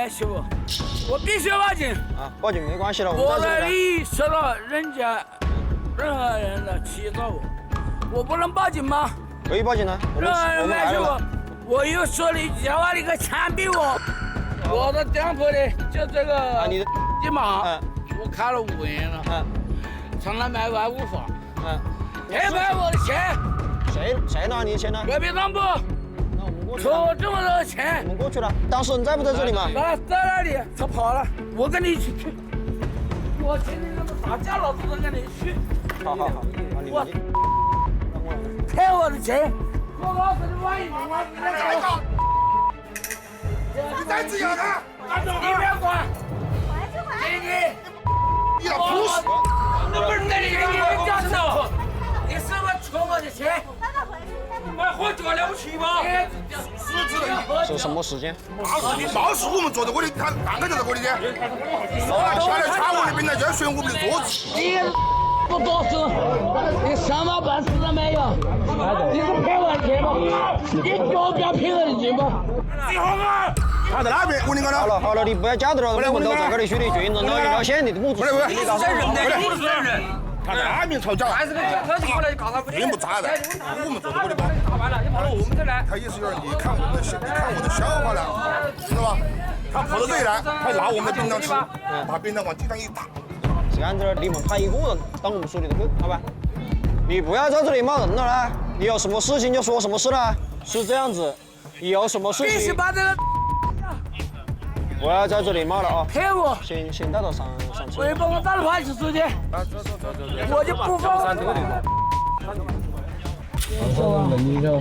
买媳妇，我必须报警。啊，报警没关系了，我的们在这里利益受到人家任何人的欺诈我不能报警吗？可以报警的，任何人我们买媳妇来了。，我又说了一句话，你个枪毙我！我的店铺的就这个啊，你的，地马，嗯我开了5年了，嗯从来没违过法，嗯，赔赔我的钱，谁拿你的钱呢？隔壁当铺那我们过去出了，我这么多我钱，们过去了。当事人在不在这里嘛？在那里，他跑了，我跟你一起去。我今天他妈打架，老子都跟你去。好，你我们赔我的钱，我老子的万一我你搞。你再这样啊！你别管，你要不是，我不是跟你讲的，你是我缺我的钱，我喝酒了不起吗？是什么时间？貌似我们做的，我的他刚刚就在这里的，下来查我的病了，就要学我们的桌子。你不作死，你什么本事都没有，你是骗我的钱吗？你不要骗我的钱吗？你好啊！他在那边，我跟你讲了。好了，你不要交代了，我们都在这里兄弟群，人要先你的物质，你告诉我。他在那边吵架，还是个科技过来就告他不并不咋的，我们做的我的吧。打完了，你跑到我们这来。他也是有点，你看我的笑话了，知道吧？他跑到这里来，他拿我们的便当吃，把便当往地上一打。是按照你们派1个人当我们书记的去，好吧？你不要在这里骂人了啦！你有什么事情就说什么事啦，是这样子。你有什么事必须情把这个不要在这里骂了啊！骗我，先带到上车。我帮我打到派出所去，我就不放。你就。